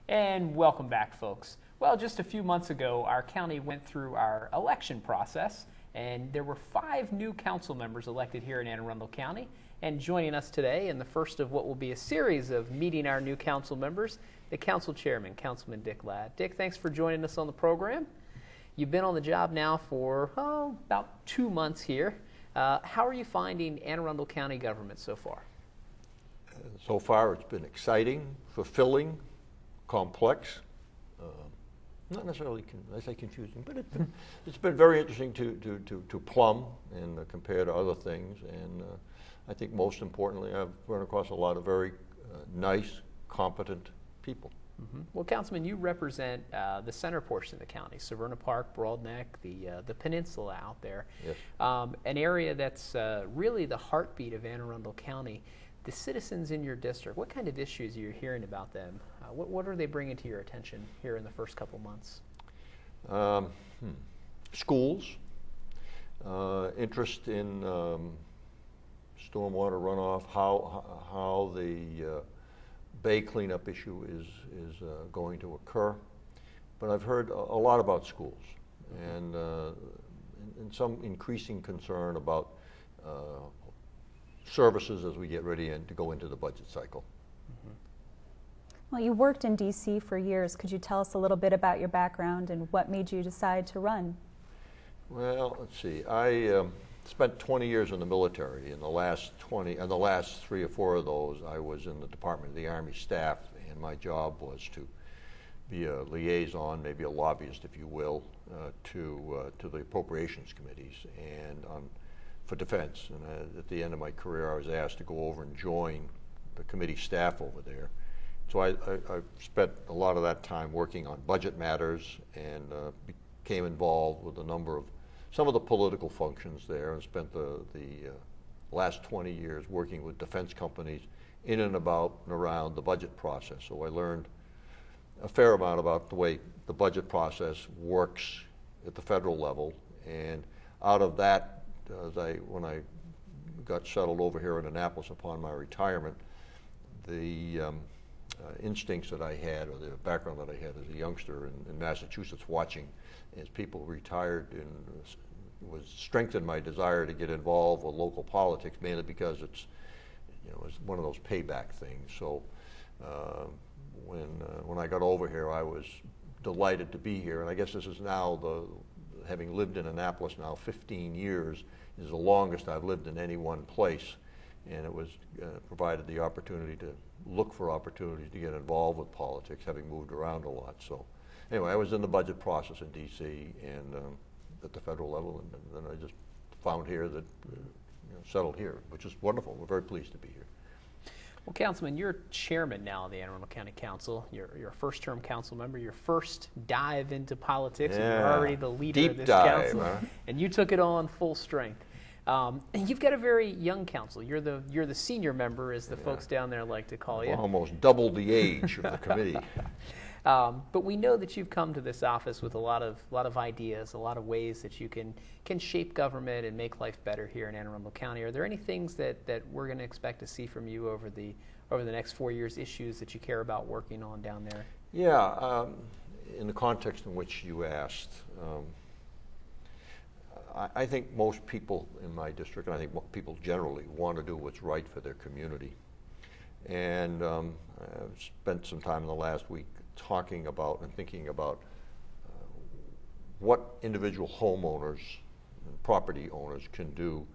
And welcome back, folks. Well, just a few months ago, our county went through our election process, and there were 5 new council members elected here in Anne Arundel County. And joining us today in the first of what will be a series of meeting our new council members, the council chairman, Councilman Dick Ladd. Dick, thanks for joining us on the program. You've been on the job now for about 2 months here. How are you finding Anne Arundel County government so far? So far, it's been exciting, fulfilling, complex. Not necessarily, I say confusing, but it's been very interesting to plumb and compare to other things. And I think most importantly, I've run across a lot of very nice, competent people. Mm-hmm. Well, Councilman, you represent the center portion of the county, Severna Park, Broad Neck, the peninsula out there. Yes. An area that's really the heartbeat of Anne Arundel County. The citizens in your district, what kind of issues are you hearing about them? What are they bringing to your attention here in the first couple months? Schools, interest in stormwater runoff, how the bay cleanup issue is going to occur. But I've heard a lot about schools and some increasing concern about services as we get ready to go into the budget cycle. Mm-hmm. Well, you worked in D.C. for years. Could you tell us a little bit about your background and what made you decide to run? Well, let's see. I spent 20 years in the military. In the last 3 or 4 of those, I was in the Department of the Army staff, and my job was to be a liaison, maybe a lobbyist, if you will, to the appropriations committees and for defense. And at the end of my career, I was asked to go over and join the committee staff over there. So I spent a lot of that time working on budget matters and became involved with some of the political functions there, and spent the last 20 years working with defense companies in and about and around the budget process. So I learned a fair amount about the way the budget process works at the federal level, and out of that, when I got settled over here in Annapolis upon my retirement, the instincts that I had, or the background that I had as a youngster in Massachusetts, watching as people retired, was strengthened my desire to get involved with local politics, mainly because it's one of those payback things. So when I got over here, I was delighted to be here, and I guess this is now having lived in Annapolis now 15 years, is the longest I've lived in any one place, and it was provided the opportunity to look for opportunities to get involved with politics, having moved around a lot. So anyway, I was in the budget process in D.C. and at the federal level, and then I just found here that settled here, which is wonderful. We're very pleased to be here. Well, Councilman, you're chairman now of the Anne Arundel County Council. You're a first-term council member. Your first dive into politics, and you're already the leader of this council. Huh? And you took it on full strength. And you've got a very young council. You're the senior member, as the folks down there like to call you. Almost double the age of the committee. But we know that you've come to this office with a lot of ideas, a lot of ways that you can shape government and make life better here in Anne Arundel County. Are there any things that we're going to expect to see from you over the next 4 years, issues that you care about working on down there? Yeah, in the context in which you asked, I think most people in my district, and I think people generally, want to do what's right for their community. And I've spent some time in the last week talking about and thinking about what individual homeowners and property owners can do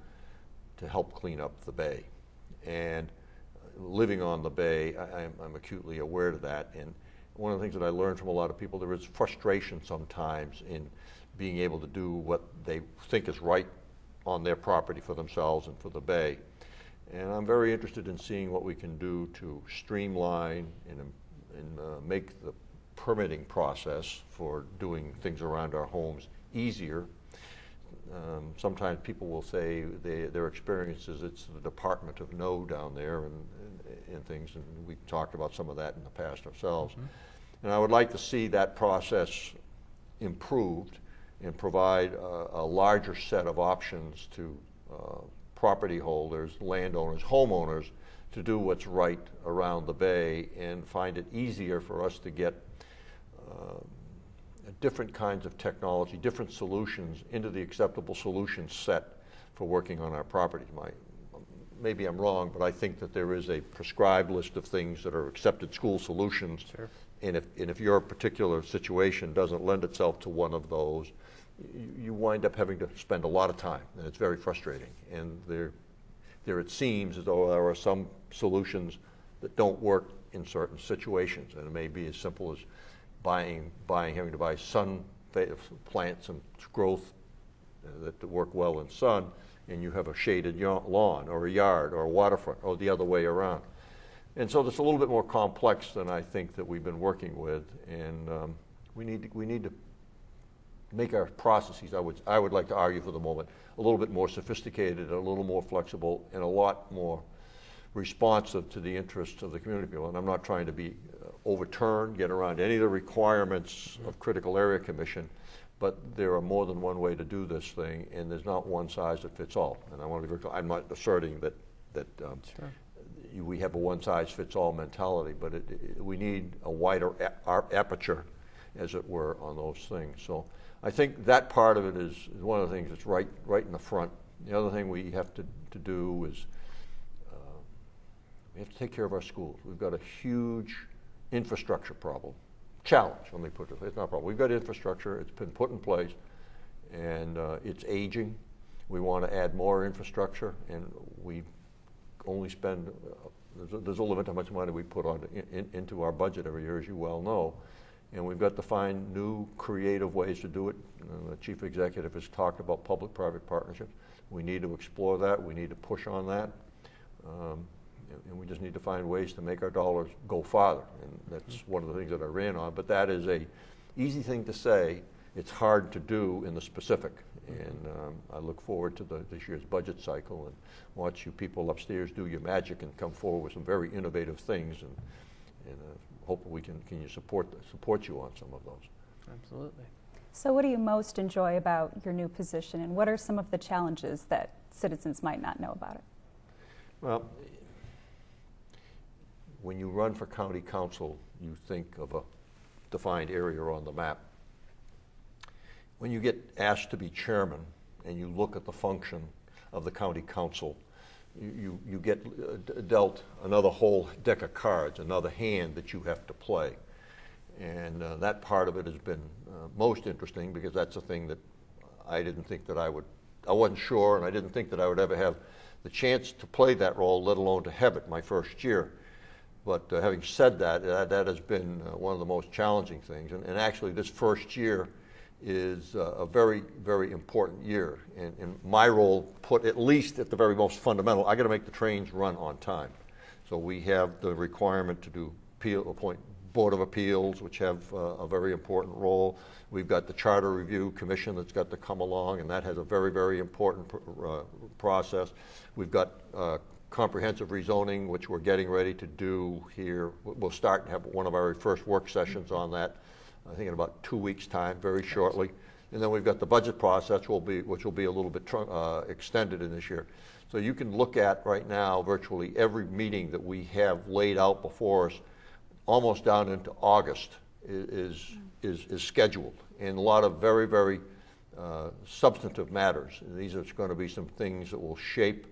to help clean up the bay. And living on the bay, I'm acutely aware of that. And one of the things that I learned from a lot of people, there is frustration sometimes in being able to do what they think is right on their property for themselves and for the bay. And I'm very interested in seeing what we can do to streamline and make the permitting process for doing things around our homes easier. Sometimes people will say their experience is it's the Department of No down there and things, and we've talked about some of that in the past ourselves. Mm-hmm. And I would like to see that process improved and provide a larger set of options to property holders, landowners, homeowners to do what's right around the bay and find it easier for us to get different kinds of technology, different solutions into the acceptable solution set for working on our properties. Maybe I'm wrong, but I think that there is a prescribed list of things that are accepted school solutions. Sure. And if your particular situation doesn't lend itself to one of those, you wind up having to spend a lot of time, and it's very frustrating. And there it seems as though there are some solutions that don't work in certain situations, and it may be as simple as having to buy sun plants and growth that work well in sun, and you have a shaded lawn or a yard or a waterfront, or the other way around. And so it's a little bit more complex than I think that we've been working with, and we need to make our processes, I would like to argue for the moment, a little bit more sophisticated, a little more flexible, and a lot more responsive to the interests of the community people. And I'm not trying to be overturned, get around any of the requirements of Critical Area Commission, but there are more than one way to do this thing, and there's not one size that fits all. And I want to be very clear, I'm not asserting that Sure. we have a one-size-fits-all mentality, but we need a wider aperture, as it were, on those things. So I think that part of it is one of the things that's right in the front. The other thing we have to do is we have to take care of our schools. We've got a huge infrastructure challenge, let me put it this way. It's not a problem. We've got infrastructure, it's been put in place, and it's aging. We want to add more infrastructure, and we only spend, there's a limit to how much money we put on into our budget every year, as you well know. And we've got to find new creative ways to do it. The chief executive has talked about public-private partnerships. We need to explore that. We need to push on that. And we just need to find ways to make our dollars go farther. And that's one of the things that I ran on. But that is a easy thing to say. It's hard to do in the specific. And I look forward to this year's budget cycle and watch you people upstairs do your magic and come forward with some very innovative things. And hopefully we can support you on some of those. Absolutely. So what do you most enjoy about your new position, and what are some of the challenges that citizens might not know about it? Well, when you run for county council, you think of a defined area on the map. When you get asked to be chairman and you look at the function of the county council, you get dealt another whole deck of cards, another hand that you have to play. And that part of it has been most interesting, because that's a thing that I didn't think that I wasn't sure, and I didn't think that I would ever have the chance to play that role, let alone to have it my first year. But having said that, that has been one of the most challenging things. And actually this first year is a very, very important year. And my role put, at least at the very most fundamental, I got to make the trains run on time. So we have the requirement to do appoint Board of Appeals, which have a very important role. We've got the Charter Review Commission that's got to come along, and that has a very, very important process. We've got comprehensive rezoning, which we're getting ready to do here. We'll start and have one of our first work sessions on that, I think in about 2 weeks' time, very shortly. And then we've got the budget process, which will be a little bit extended in this year. So you can look at right now virtually every meeting that we have laid out before us, almost down into August, is scheduled. And a lot of very, very substantive matters. And these are going to be some things that will shape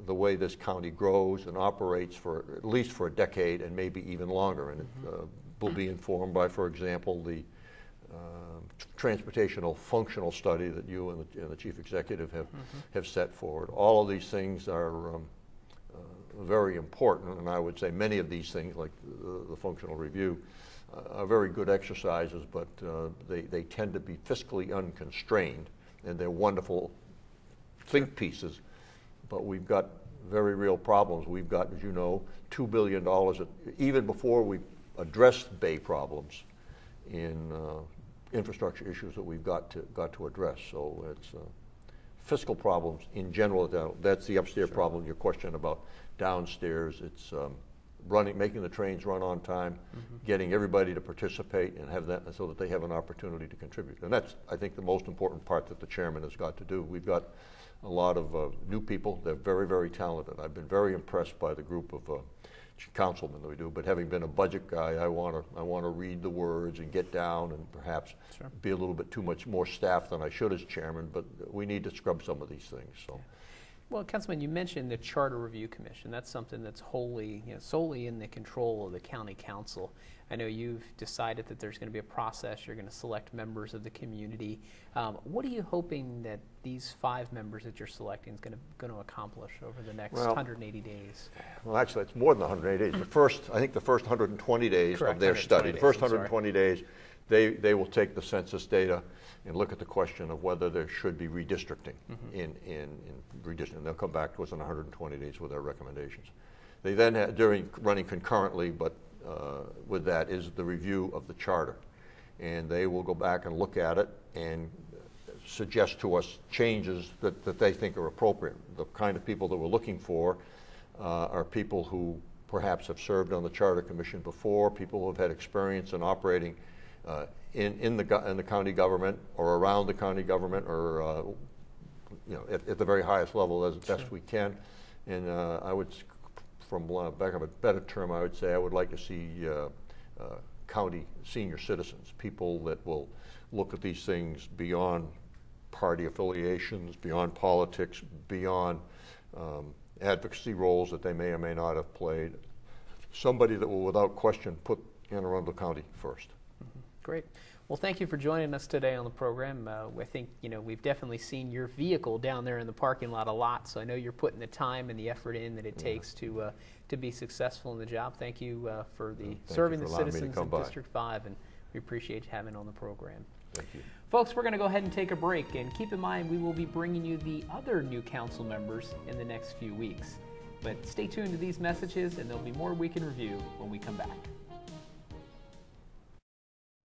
the way this county grows and operates for at least for a decade and maybe even longer. And it will be informed by, for example, the transportational functional study that you and the chief executive have set forward. All of these things are very important, and I would say many of these things, like the functional review, are very good exercises, but they tend to be fiscally unconstrained, and they're wonderful think pieces. But we've got very real problems. We've got, as you know, $2 billion, even before we addressed Bay problems, in infrastructure issues that we've got to address. So it's fiscal problems in general. That's the upstairs problem. Your question about downstairs, it's making the trains run on time, getting everybody to participate and have that so that they have an opportunity to contribute. And that's, I think, the most important part that the chairman has got to do. We've got a lot of new people. They're very, very talented. I've been very impressed by the group of councilmen that we do, but having been a budget guy, I want to read the words and get down and perhaps Sure. be a little bit too much more staff than I should as chairman, but we need to scrub some of these things. So. Well, Councilman, you mentioned the Charter Review Commission. That's something that's wholly, solely in the control of the county council. I know you've decided that there's going to be a process. You're going to select members of the community. What are you hoping that these 5 members that you're selecting is going to accomplish over the next 180 days? Well, actually, it's more than 180 days. I think the first 120 days Correct, of their study, the first 120 days, they will take the census data and look at the question of whether there should be redistricting in redistricting. They'll come back to us in 120 days with their recommendations. They then have, running concurrently, but with that is the review of the charter. And they will go back and look at it and suggest to us changes that they think are appropriate. The kind of people that we're looking for are people who perhaps have served on the Charter Commission before, people who have had experience in operating in the county government or around the county government, or at the very highest level as best we can. And I would, from back of a better term, I would say I would like to see county senior citizens, people that will look at these things beyond party affiliations, beyond politics, beyond advocacy roles that they may or may not have played. Somebody that will, without question, put Anne Arundel County first. Great. Well, thank you for joining us today on the program. I think we've definitely seen your vehicle down there in the parking lot a lot, so I know you're putting the time and the effort in that it takes to be successful in the job. Thank you for serving the citizens of District 5, and we appreciate you having on the program. Thank you. Folks, we're going to go ahead and take a break, and keep in mind we will be bringing you the other new council members in the next few weeks. But stay tuned to these messages, and there'll be more Week in Review when we come back.